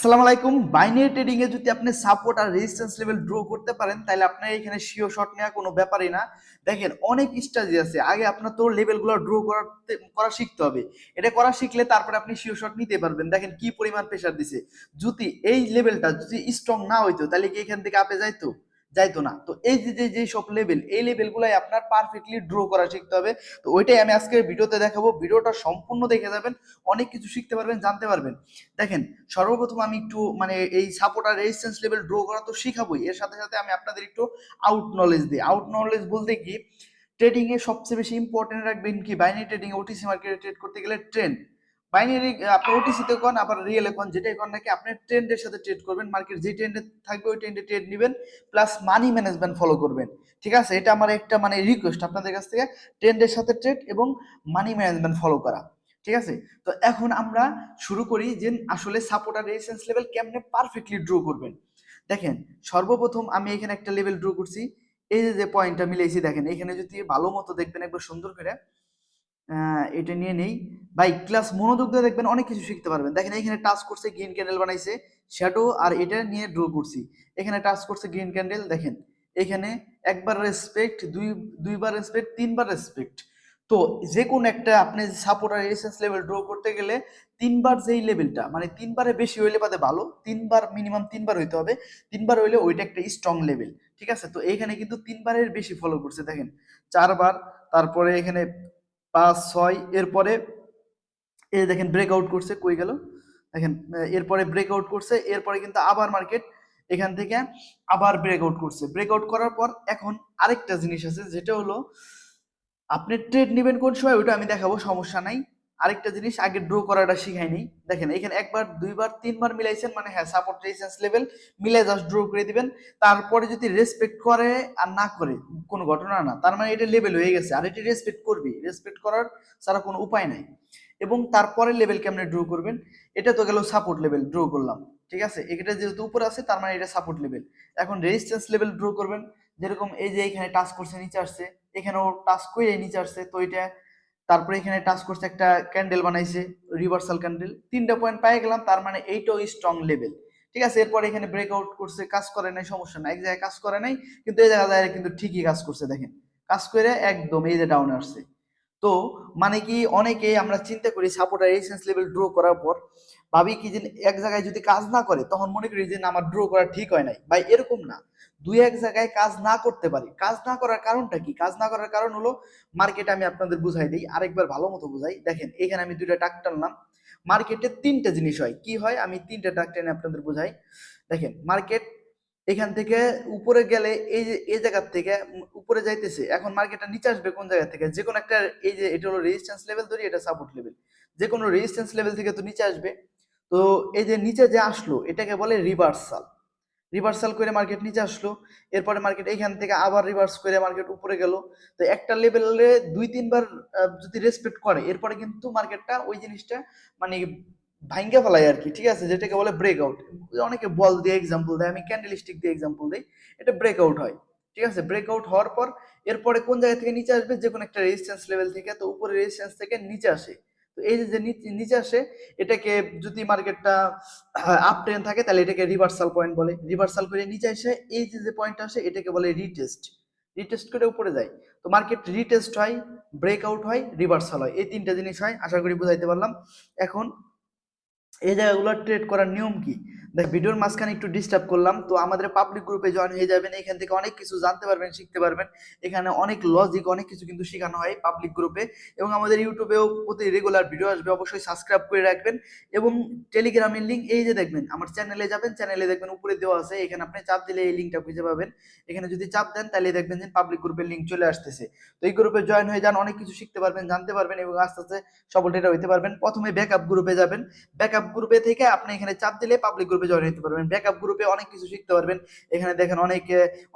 আসসালামু আলাইকুম। Binary trading এ যদি আপনি সাপোর্ট আর রেজিস্ট্যান্স লেভেল ড্র করতে পারেন তাহলে আপনার এখানে শিওর শট নেওয়া কোনো ব্যাপারই না। দেখেন অনেক স্ট্র্যাটেজি আছে, আগে আপনার তো লেভেলগুলো ড্র করা শিখতে হবে। এটা করা শিখলে তারপরে আপনি শিওর শট নিতে পারবেন। দেখেন কি পরিমাণ প্রেসার দিছে। যদি এই লেভেলটা যদি স্ট্রং না হইতো তাহলে কি এখান থেকে আপে যাইতো না। তো এই যে সব লেভেল, এই লেভেলগুলাই আপনার পারফেক্টলি ড্র করা শিখতে হবে। তো ওইটাই আমি আজকের ভিডিওতে দেখাবো। ভিডিওটা সম্পূর্ণ দেখে যাবেন, অনেক কিছু শিখতে পারবেন, জানতে পারবেন। দেখেন, সর্বপ্রথম আমি একটু এই সাপোর্ট আর রেজিস্ট্যান্স লেভেল ড্র করা তো শিখাবোই, এর সাথে সাথে আমি আপনাদের একটু আউট নলেজ দিই। আউট নলেজ বলতে কি, ট্রেডিং এ সবচেয়ে বেশি ইম্পর্টেন্ট রাখবেন কি, বাইনারি ট্রেডিং ওটিসি মার্কেটে ট্রেড করতে গেলে ট্রেন্ড। বাইনারি আপনি ওটিসি তে কোন আবার রিয়েলে কোন, যেটাই কোন নাকি আপনি ট্রেন্ডের সাথে ট্রেড করবেন। মার্কেট যে ট্রেন্ডে থাকবে ওই ট্রেন্ডে ট্রেড নেবেন, প্লাস মানি ম্যানেজমেন্ট ফলো করবেন। ঠিক আছে, এটা আমার একটা রিকোয়েস্ট আপনাদের কাছ থেকে, ট্রেন্ডের সাথে ট্রেড এবং মানি ম্যানেজমেন্ট ফলো করা। ঠিক আছে, তো এখন আমরা শুরু করি যে আসলে সাপোর্ট আর রেজিস্ট্যান্স লেভেল কেমনে পারফেক্টলি ড্র করবেন। দেখেন, সর্বপ্রথম আমি এখানে একটা লেভেল ড্র করছি। এই যে পয়েন্টটা মিলাইছি, দেখেন এখানে যদি ভালো মতো দেখবেন একবার সুন্দর করে, এটা নিয়ে নেই ভাই, ক্লাস মনোযোগ দিয়ে দেখবেন, অনেক কিছু শিখতে পারবেন। দেখেন এখানে টাচ করছে, গ্রিন ক্যান্ডেল বানাইছে, শ্যাডো, আর এটা নিয়ে ড্র করছি। এখানে টাচ করছে গ্রিন ক্যান্ডেল, দেখেন এখানে একবার রেসপেক্ট, দুইবার রেসপেক্ট, তিনবার রেসপেক্ট। তো যে কোন একটা আপনি সাপোর্ট আর রেজিস্ট্যান্স লেভেল ড্র করতে গেলে তিনবার যেই লেভেলটা, তিনবারে বেশি হইলে বাদে ভালো, তিনবার মিনিমাম, তিনবার হইতে হবে। তিনবার হইলে ওইটা একটা স্ট্রং লেভেল। ঠিক আছে, তো এইখানে কিন্তু তিনবারের বেশি ফলো করছে। দেখেন চারবার, তারপরে এখানে পাঁচ ছয়, এরপরে এই দেখেন ব্রেকআউট করছে, কই গেল, দেখেন এরপরে ব্রেকআউট করছে, এরপরে কিন্তু আবার মার্কেট এখান থেকে আবার ব্রেকআউট করছে। ব্রেকআউট করার পর এখন আরেকটা জিনিস আছে, যেটা হলো আপনি ট্রেড নেবেন কোন সময় ওইটা আমি দেখাবো, সমস্যা নাই। আরেকটা জিনিস আগে ড্র করাটা শিখাইনি। দেখেন এখানে একবার, দুইবার, তিনবার মিলাইছেন, হ্যাঁ, সাপোর্ট রেজিস্ট্যান্স লেভেল মিলাই জাস্ট ড্র করে দিবেন। তারপরে যদি রেসপেক্ট করে আর না করে কোনো ঘটনা না, তার মানে এটা লেভেল হয়ে গেছে, আর এটি রেসপেক্ট করবি, রেসপেক্ট করার ছাড়া কোনো উপায় নাই। এবং তারপরে লেভেল কেমনে ড্র করবেন, এটা তো গেল সাপোর্ট লেভেল ড্র করলাম। ঠিক আছে, এটা যেহেতু উপরে আছে তার মানে এটা সাপোর্ট লেভেল। এখন রেজিস্ট্যান্স লেভেল ড্র করবেন, যেরকম এই যে এখানে টাচ করছে, নিচে আসছে, এখানেও টাচ করে নিচে আসছে, তো এটা, তারপরে এখানে টাচ করছে, একটা ক্যান্ডেল বানাইছে, রিভার্সাল ক্যান্ডেল, তিনটা পয়েন্ট পেয়ে গেলাম, তার মানে এইটাও স্ট্রং লেভেল। ঠিক আছে, এরপর এখানে ব্রেকআউট করছে, কাজ করে নাই, সমস্যা নাই, এক জায়গায় কাজ করে নাই, কিন্তু এই জায়গায় কিন্তু ঠিকই কাজ করছে। দেখেন কাজ করে একদম এই যে ডাউনে আসছে। তো কি, অনেকেই আমরা চিন্তা করি সাপোর্ট আর রেজিস্ট্যান্স লেভেল ড্র করার পর ভাবি কি যে এক জায়গায় যদি কাজ না করে তখন মনে করি যে না, আমার ড্র করা ঠিক হয় নাই। ভাই এরকম না, দুই এক জায়গায় কাজ না করতে পারি। কাজ না করার কারণটা কি? কাজ না করার কারণ হলো মার্কেটে, আমি আপনাদের বুঝাই দিই, আরেকবার ভালো মতো বুঝাই। দেখেন এখানে আমি দুইটা টাক টানলাম। মার্কেটে তিনটা জিনিস হয়, কি হয় আমি তিনটা টাক টেনে আপনাদের বুঝাই। দেখেন মার্কেট এখান থেকে উপরে গেলে, এই যে এই জায়গার থেকে উপরে যাইতেছে, এখন মার্কেটটা নিচে আসবে কোন জায়গা থেকে, যে কোনো একটা, এই যে এটা হলো রেজিস্ট্যান্স লেভেল ধরি, এটা সাপোর্ট লেভেল, যে কোনো রেজিস্ট্যান্স লেভেল থেকে তো নিচে আসবে। তো এই যে নিচে যে আসলো এটাকে বলে রিভার্সাল। রিভার্সাল করে মার্কেট নিচে আসলো, এরপরে মার্কেট এইখান থেকে আবার রিভার্স করে মার্কেট উপরে গেল। তো একটা লেভেলে দুই তিনবার যদি রেসপেক্ট করে, এরপরে কিন্তু মার্কেটটা ওই জিনিসটা মানে ভাঙ্গে ফেলায় আর কি। ঠিক আছে, যেটাকে বলে ব্রেকআউট। অনেকে বল দিয়ে এক্সাম্পল দেয়, আমি ক্যান্ডেল স্টিক দিয়ে এক্সাম্পল দিই, এটা ব্রেকআউট হয়। ঠিক আছে, ব্রেকআউট হওয়ার পর এরপরে কোন জায়গা থেকে নিচে আসবে, যে কোনো একটা রেজিস্ট্যান্স লেভেল থেকে, তো উপরে রেজিস্ট্যান্স থেকে নিচে আসে। তো এই যে নিচে আসে, এটাকে যদি মার্কেটটা আপ ট্রেন থাকে তাহলে এটাকে রিভার্সাল পয়েন্ট বলে। রিভার্সাল করে নিচে এসে এই যে পয়েন্ট আসে এটাকে বলে রিটেস্ট। রিটেস্ট করে উপরে যায়। তো মার্কেট রিটেস্ট হয়, ব্রেকআউট হয়, রিভার্সাল হয়, এই তিনটা জিনিস হয়। আশা করি বুঝাইতে পারলাম। এখন এই জায়গাগুলো ট্রেড করার নিয়ম কি, দেখ ভিডিওর মাঝখানে একটু ডিস্টার্ব করলাম, তো আমাদের পাবলিক গ্রুপে জয়েন হয়ে যাবেন, এখান থেকে অনেক কিছু জানতে পারবেন, শিখতে পারবেন। এখানে অনেক লজিক, অনেক কিছু কিন্তু শেখানো হয় পাবলিক গ্রুপে। এবং আমাদের ইউটিউবেও প্রতি রেগুলার ভিডিও আসবে, অবশ্যই সাবস্ক্রাইব করে রাখবেন। এবং টেলিগ্রামের লিঙ্ক এই যে দেখবেন, আমার চ্যানেলে যাবেন, চ্যানেলে দেখবেন উপরে দেওয়া আছে, এখানে আপনি চাপ দিলে এই লিঙ্কটা খুঁজে পাবেন। এখানে যদি চাপ দেন তাহলে দেখবেন যে পাবলিক গ্রুপের লিঙ্ক চলে আসতেছে। তো এই গ্রুপে জয়েন হয়ে যান, অনেক কিছু শিখতে পারবেন, জানতে পারবেন, এবং আস্তে আস্তে সফল ট্রেডার হইতে পারবেন। প্রথমে ব্যাকআপ গ্রুপে যাবেন, ব্যাকআপ গ্রুপে থেকে আপনি এখানে চাপ দিলে পাবলিক গ্রুপে জয়েন হতে পারবেন। ব্যাকআপ গ্রুপে অনেক কিছু শিখতে পারবেন। এখানে দেখেন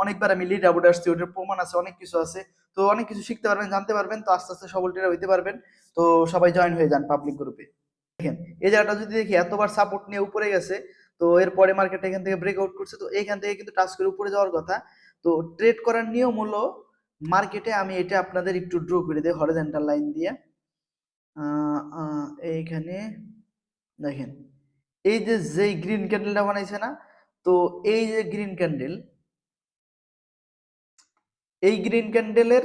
অনেকবার আমি লিড আউট আসছি, ওটার প্রমাণ আছে, অনেক কিছু আছে। তো অনেক কিছু শিখতে পারবেন, জানতে পারবেন, তো আস্তে আস্তে সফল ট্রেডার হইতে পারবেন। তো সবাই জয়েন হয়ে যান পাবলিক গ্রুপে। দেখেন এই জায়গাটা যদি দেখি, এতবার সাপোর্ট নিয়ে উপরে গেছে, তো এরপরে মার্কেট এখান থেকে ব্রেকআউট করছে, তো এখান থেকে কিন্তু টাচ করে উপরে যাওয়ার কথা। তো ট্রেড করার নিয়ম হলো, মার্কেটে আমি এটা আপনাদের একটু ড্র করে দিই হরিজন্টাল লাইন দিয়ে। এইখানে দেখেন, এই যে যেই গ্রিন ক্যান্ডেলটা বানাইছে না, তো এই যে গ্রিন ক্যান্ডেল, এই গ্রিন ক্যান্ডেলের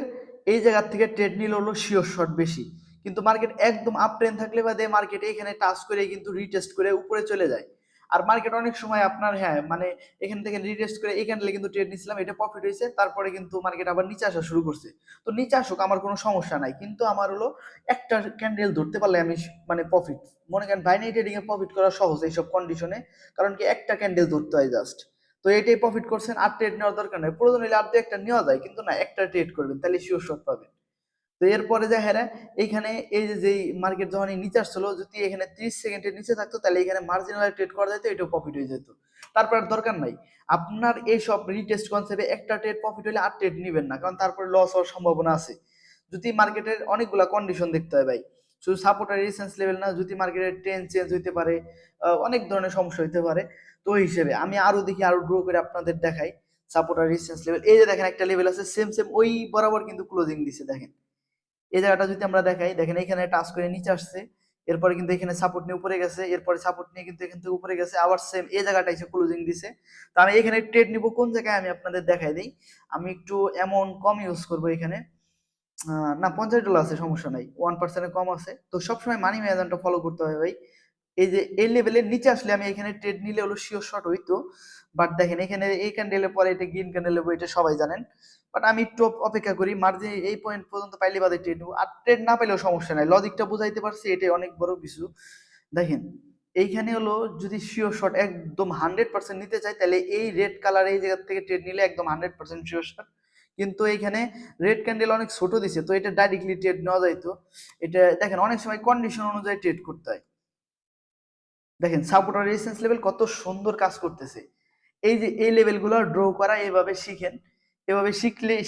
এই জায়গা থেকে ট্রেড নিল হলো শিওর শর্ট বেশি, কিন্তু মার্কেট একদম আপ ট্রেন্ড থাকলে বাদে মার্কেট এখানে টাচ করে কিন্তু রিটেস্ট করে উপরে চলে যায়। আর মার্কেট অনেক সময় আপনার হ্যাঁ মানে এখান থেকে রিটেস্ট করে এই ক্যান্ডেলে কিন্তু ট্রেড নিছিলাম, এটা প্রফিট হয়েছে, তারপরে কিন্তু মার্কেট আবার নিচে আসা শুরু করছে। তো নিচে আসুক আমার কোনো সমস্যা নাই, কিন্তু আমার হলো একটা ক্যান্ডেল ধরতে পারলে আমি মানে প্রফিট, মনে করেন বাইনারি ট্রেডিং এ প্রফিট করা সহজ এইসব কন্ডিশনে, কারণ কি একটা ক্যান্ডেল ধরতে হয় জাস্ট। তো এটাই প্রফিট করছেন, আর ট্রেড নেওয়ার দরকার নেই, প্রয়োজন হলে আর দু একটা নেওয়া যায়, কিন্তু না একটা ট্রেড করবেন তাহলে শিওর শট পাবেন। তো এরপরে যে হ্যাঁ এইখানে এই যে যেই মার্কেট যখন নিচে আসছিল, যদি এখানে 30 সেকেন্ডের নিচে থাকতো তাহলে এখানে মার্জিনাল ট্রেড করা যেত, এটাও প্রফিট হয়ে যেত। তারপর আর দরকার নাই আপনার এই সব রিটেস্ট কনসেপ্টে একটা ট্রেড প্রফিট হলে আর ট্রেড নেবেন না, কারণ তারপরে লস হওয়ার সম্ভাবনা আছে। যদি মার্কেটের অনেকগুলা কন্ডিশন দেখতে হয় ভাই, শুধু সাপোর্ট আর রেজিস্ট্যান্স লেভেল না, যদি মার্কেটের ট্রেন্ড চেঞ্জ হইতে পারে, অনেক ধরনের সমস্যা হইতে পারে। তো ওই হিসেবে আমি আরো দেখি, আরো ড্র করে আপনাদের দেখাই সাপোর্ট আর রেজিস্ট্যান্স লেভেল। এই যে দেখেন একটা লেভেল আছে সেম সেম ওই বরাবর কিন্তু ক্লোজিং দিছে, দেখেন এই জায়গাটা যদি আমরা দেখাই, দেখেন এখানে টাচ করে নিচে আসছে, এরপরে কিন্তু এখানে সাপোর্ট নিয়ে উপরে গেছে, এরপরে সাপোর্ট নিয়ে কিন্তু এখান থেকে উপরে গেছে, আবার সেম এই জায়গাটা এসে ক্লোজিং দিছে। তো আমি এখানে ট্রেড নিব কোন জায়গায় আমি আপনাদের দেখাই দিই। আমি একটু এমন কম ইউজ করব এখানে, না $50 আছে সমস্যা নাই, 1% কম আছে। তো সবসময় মানি ম্যানেজমেন্টটা ফলো করতে হবে ভাই। এই যে এই লেভেলের নিচে আসলে আমি এখানে ট্রেড নিলে হলো শিওর শর্ট হইতো, বাট দেখেন এখানে এই ক্যান্ডেলের পরে এটা গ্রিন ক্যান্ডেল হবো, এটা সবাই জানেন। বাট আমি একটু অপেক্ষা করি, মার্জিন এই পয়েন্ট পর্যন্ত পাইলে বাদে ট্রেড নেবো, আর ট্রেড না পেলেও সমস্যা নাই, লজিকটা বুঝাইতে পারছি, এটাই অনেক বড় কিছু। দেখেন এইখানে হলো যদি শিওর শর্ট একদম 100% নিতে চাই, তাহলে এই রেড কালার এই জায়গা থেকে ট্রেড নিলে একদম 100% শিওর শর্ট। কিন্তু এইখানে রেড ক্যান্ডেল অনেক ছোট দিছে, তো এটা ডাইরেক্টলি ট্রেড নেওয়া যাইতো। এটা দেখেন অনেক সময় কন্ডিশন অনুযায়ী ট্রেড করতে হয়। দেখেন সাপোর্ট আর রেজিস্ট্যান্স লেভেল কত সুন্দর কাজ করতেছে। এই যে এই লেভেলগুলো ড্র করা এভাবে শিখেন, এভাবে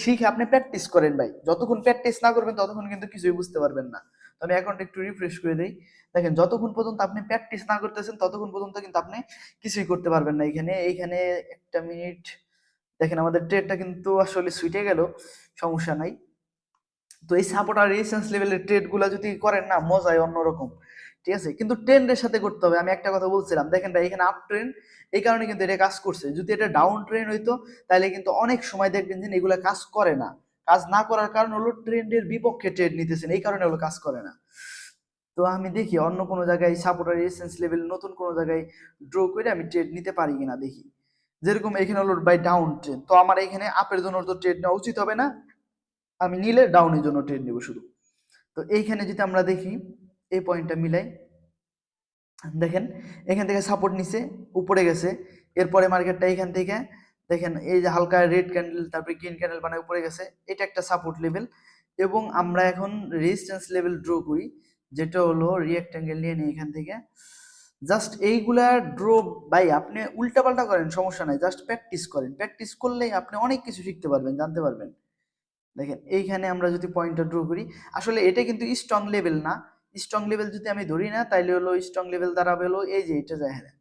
শিখে আপনি প্র্যাকটিস করেন ভাই, যতক্ষণ প্র্যাকটিস না করবেন ততক্ষণ কিন্তু কিছুই বুঝতে পারবেন না। তো আমি অ্যাকাউন্টটা একটু রিফ্রেশ করে দেই। দেখেন যতক্ষণ পর্যন্ত আপনি প্র্যাকটিস না করতেছেন ততক্ষণ পর্যন্ত কিন্তু আপনি কিছুই করতে পারবেন না। এইখানে এইখানে একটা মিনিট, দেখেন আমাদের ট্রেডটা কিন্তু আসলে সুইটে গেল, সমস্যা নাই। তো এই সাপোর্ট আর রেজিস্ট্যান্স লেভেলের ট্রেড গুলা যদি করেন না, মজাই অন্যরকম, ঠিক আছে, কিন্তু ট্রেন্ডের সাথে করতে হবে। আমি একটা কথা বলছিলাম, দেখেন ভাই এখানে আপ ট্রেন্ড, এই কারণে কিন্তু এটা কাজ করছে। যদি এটা ডাউন ট্রেন্ড হইতো তাহলে কিন্তু অনেক সময় দেখবেন যে এগুলা কাজ করে না। কাজ না করার কারণ হলো ট্রেন্ডের বিপক্ষে ট্রেড নিতেছেন, এই কারণে হলো কাজ করে না। তো আমি দেখি অন্য কোনো জায়গায় সাপোর্ট আর রেজিস্ট্যান্স লেভেল নতুন কোনো জায়গায় ড্র করে আমি ট্রেড নিতে পারি কিনা দেখি। যেরকম এখানে হলো বাই ডাউন ট্রেন্ড, তো আমার এখানে আপের জন্য তো ট্রেড নেওয়া উচিত হবে না, আমি নিলে ডাউনের জন্য ট্রেড নিব শুধু। তো এইখানে যদি আমরা দেখি এই পয়েন্টটা মিলাই, দেখেন এখান থেকে সাপোর্ট নিছে, উপরে গেছে, এরপরে মার্কেটটা এখান থেকে দেখেন এই যে হালকা রেড ক্যান্ডেল তারপরে গ্রিন ক্যান্ডেল বানায় উপরে গেছে, এটা একটা সাপোর্ট লেভেল। এবং আমরা এখন রেজিস্ট্যান্স লেভেল ড্র করি, যেটা হলো রিঅ্যাক্ট্যাঙ্গেল নিয়ে নিই এখান থেকে। জাস্ট এইগুলা ড্র ভাই আপনি উল্টাপাল্টা করেন সমস্যা নাই, জাস্ট প্র্যাকটিস করেন, প্র্যাকটিস করলেই আপনি অনেক কিছু শিখতে পারবেন, জানতে পারবেন। দেখেন এইখানে আমরা যদি পয়েন্টটা ড্র করি, আসলে এটা কিন্তু স্ট্রং লেভেল না। স্ট্রং লেভেল যদি আমি ধরি না, তাইলে হলো স্ট্রং লেভেল দাঁড়াবে হলো এই যে এটা যায়, হ্যাঁ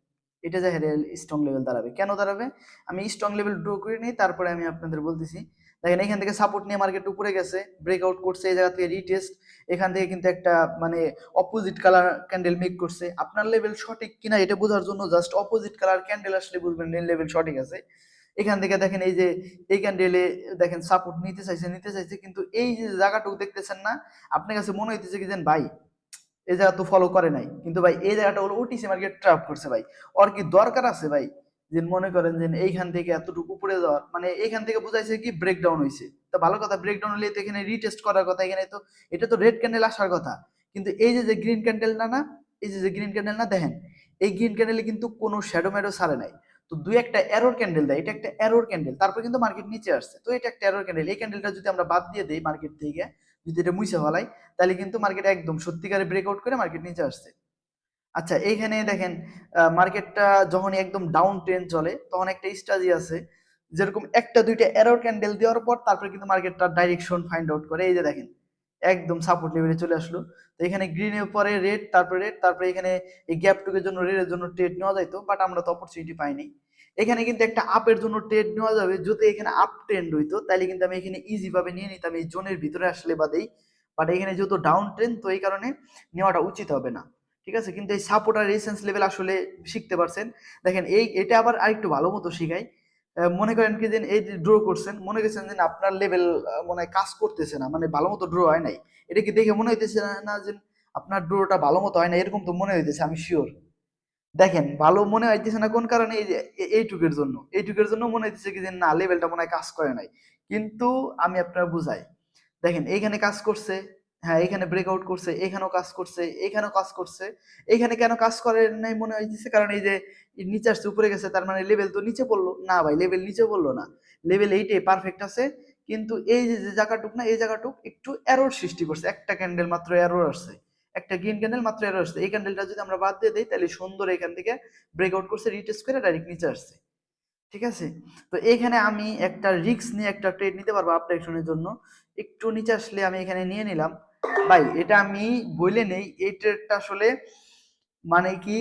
এটা যায়, হ্যাঁ স্ট্রং লেভেল দাঁড়াবে। কেন দাঁড়াবে, আমি স্ট্রং লেভেল ড্র করে নিই, তারপরে আমি আপনাদের বলতেছি। দেখেন এখান থেকে সাপোর্ট নিয়ে মার্কেট উপরে গেছে, ব্রেকআউট করছে, এই জায়গা থেকে রিটেস্ট, এখান থেকে কিন্তু একটা মানে অপোজিট কালার ক্যান্ডেল মেক করছে। আপনার লেভেল সঠিক কিনা এটা বোঝার জন্য জাস্ট অপোজিট কালার ক্যান্ডেল আসলে বুঝবেন লেভেল সঠিক আছে। এখান থেকে দেখেন এই যে এই ক্যান্ডেলে দেখেন সাপোর্ট নিতে চাইছে, কিন্তু এই যে জায়গাটুকু দেখতেছেন না, আপনার কাছে মনে হইতেছে কি যেন ভাই এই জায়গা তো ফলো করে নাই, কিন্তু ভাই এই জায়গাটা হলো ওটিসি মার্কেট ট্র্যাপ করছে ভাই। ওর কি দরকার আছে ভাই যে মনে করেন যে এইখান থেকে এতটুকু উপরে যাওয়ার, মানে এইখান থেকে বুঝাইছে কি ব্রেকডাউন হয়েছে, তো ভালো কথা, ব্রেকডাউন হলে তো এখানে রিটেস্ট করার কথা, এখানে তো এটা তো রেড ক্যান্ডেল আসার কথা। কিন্তু এই যে যে গ্রিন ক্যান্ডেল না, এই যে যে গ্রিন ক্যান্ডেল না, দেখেন এই গ্রিন ক্যান্ডেলে কিন্তু কোনো শ্যাডো ম্যাডো ছাড়ে নাই। তো দুই একটা এরর ক্যান্ডেল দেয়, এটা একটা এরর ক্যান্ডেল, তারপর কিন্তু মার্কেট নিচে আসছে, তো এটা একটা এরর ক্যান্ডেল। এই ক্যান্ডেলটা যদি আমরা বাদ দিয়ে দেই মার্কেট থেকে, যদি এটা মুছে ফেলাই, তাহলে কিন্তু মার্কেট একদম সত্যিকারে ব্রেকআউট করে মার্কেট নিচে আসছে। আচ্ছা এইখানে দেখেন মার্কেটটা যখন একদম ডাউন ট্রেন্ড চলে তখন একটা স্ট্র্যাটেজি আছে, যেরকম একটা দুইটা এরর ক্যান্ডেল দেওয়ার পর তারপরে কিন্তু মার্কেটটা ডাইরেকশন ফাইন্ড আউট করে। এই যে দেখেন একদম সাপোর্ট লেভেলে চলে আসলো, তো এখানে গ্রিনের পরে রেড, তারপরে রেড, তারপরে এখানে এই গ্যাপ টুকের জন্য রেডের জন্য ট্রেড নেওয়া যাইতো, বাট আমরা তো অপরচুনিটি পাইনি। এখানে কিন্তু একটা আপের জন্য ট্রেড নেওয়া যাবে, যদি এখানে আপ ট্রেন্ড হইতো তাহলে কিন্তু আমি এখানে ইজি ভাবে নিয়ে নিতাম এই জোনের ভিতরে আসলে বাদেই। বাট এখানে যেহেতু ডাউন ট্রেন্ড, তো এই কারণে নেওয়াটা উচিত হবে না। ঠিক আছে, কিন্তু এই সাপোর্ট আর রেজিস্ট্যান্স লেভেল আসলে শিখতে পারছেন। দেখেন এটা আবার আরেকটু ভালো মতো শিখাই। মনে করেন কি যে এই যে ড্র করছেন, মনে করছেন যে আপনার লেভেল মনে হয় কাজ করতেছে না, মানে ভালো মতো ড্র হয় নাই। এটা কি দেখে মনে হইতেছে না যে আপনার ড্রটা ভালো মতো হয় না? এরকম তো মনে হইতেছে, আমি শিওর। দেখেন ভালো মনে হইতেছে না কোন কারণে? এই যে এইটুকের জন্য মনে হইতেছে কি যে না, লেভেলটা মনে হয় কাজ করে নাই। কিন্তু আমি আপনার বুঝাই, দেখেন এইখানে কাজ করছে, হ্যাঁ এখানে ব্রেকআউট করছে, এখানেও কাজ করছে, এখানেও কাজ করছে। এইখানে কেন কাজ করে নাই মনে হইতেছে? কারণ এই যে নিচে আসছে উপরে গেছে, তার মানে লেভেল তো নিচে পড়লো না ভাই, লেভেল নিচে পড়লো না, লেভেল এইটে পারফেক্ট আছে। কিন্তু এই যে যে জায়গাটুক না, এই জায়গাটুক একটু এরর সৃষ্টি করছে, একটা ক্যান্ডেল মাত্র এরর আসছে, একটা গ্রিন ক্যান্ডেল মাত্র এরর আসছে। এই ক্যান্ডেলটা যদি আমরা বাদ দিয়ে দিই তাহলে সুন্দর এখান থেকে ব্রেকআউট করছে, রিটেস্ট করে ডাইরেক্ট নিচে আসছে। ঠিক আছে, তো এখানে আমি একটা রিস্ক নিয়ে একটা ট্রেড নিতে পারবো আপ ডাইরেকশনের জন্য। একটু নিচে আসলে আমি এখানে নিয়ে নিলাম। ভাই এটা আমি বলে নেই, এই ট্রেডটা আসলে মানে কি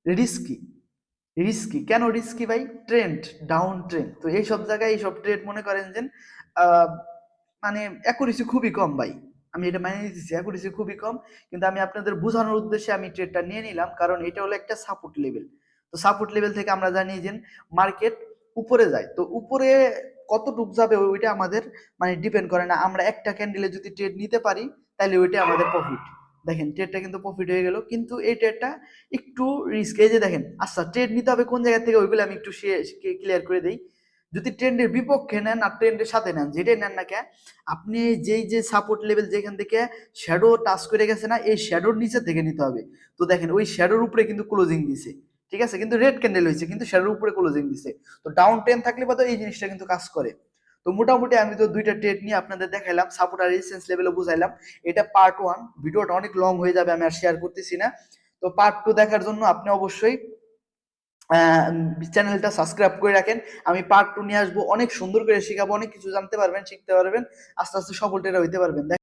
রিস্কি। রিস্কি কেন রিস্কি ভাই? ট্রেন্ড, ডাউন ট্রেন্ড, তো এইসব জায়গায় এইসব ট্রেড মনে করেন যে আহ, মানে অ্যাকুরেসি খুবই কম ভাই। আমি এটা মানে নিতেছি অ্যাকুরেসি খুবই কম, কিন্তু আমি আপনাদের বোঝানোর উদ্দেশ্যে আমি ট্রেডটা নিয়ে নিলাম, কারণ এটা হলো একটা সাপোর্ট লেভেল। তো সাপোর্ট লেভেল থেকে আমরা জানি যে মার্কেট উপরে যায়, তো উপরে কতটুক যাবে ওইটা আমাদের মানে ডিপেন্ড করে না। আমরা একটা ক্যান্ডেলে যদি ট্রেড নিতে পারি তাহলে ওইটা আমাদের প্রফিট। দেখেন ট্রেডটা কিন্তু প্রফিট হয়ে গেল, কিন্তু এই ট্রেডটা একটু রিস্ক। এই যে দেখেন, আচ্ছা ট্রেড নিতে হবে কোন জায়গা থেকে ওইগুলো আমি একটু ক্লিয়ার করে দিই। যদি ট্রেন্ডের বিপক্ষে নেন আর ট্রেন্ডের সাথে নেন, যেটাই নেন না কেন, আপনি যেই যে সাপোর্ট লেভেল যেখান থেকে শ্যাডো টাচ করে গেছে না, এই শ্যাডোর নিচে থেকে নিতে হবে। তো দেখেন ওই শ্যাডোর উপরে কিন্তু ক্লোজিং দিছে, ঠিক আছে, কিন্তু রেড ক্যান্ডেল হয়েছে, কিন্তু শ্যাডোর উপরে ক্লোজিং দিছে। তো ডাউন টেন থাকলে বা তো এই জিনিসটা কিন্তু কাজ করে। তো মোটামুটি আমি তো দুইটা ট্রেড নিয়ে আপনাদের দেখাইলাম, সাপোর্ট আর রেজিস্ট্যান্স লেভেলও বুঝাইলাম। এটা পার্ট ওয়ান, ভিডিওটা অনেক লং হয়ে যাবে, আমি আর শেয়ার করতেছি না। তো পার্ট টু দেখার জন্য আপনি অবশ্যই চ্যানেলটা সাবস্ক্রাইব করে রাখেন। আমি পার্ট টু নিয়ে আসবো, অনেক সুন্দর করে শেখাবো, অনেক কিছু জানতে পারবেন, শিখতে পারবেন, আস্তে আস্তে সফল ট্রেডার হইতে পারবেন।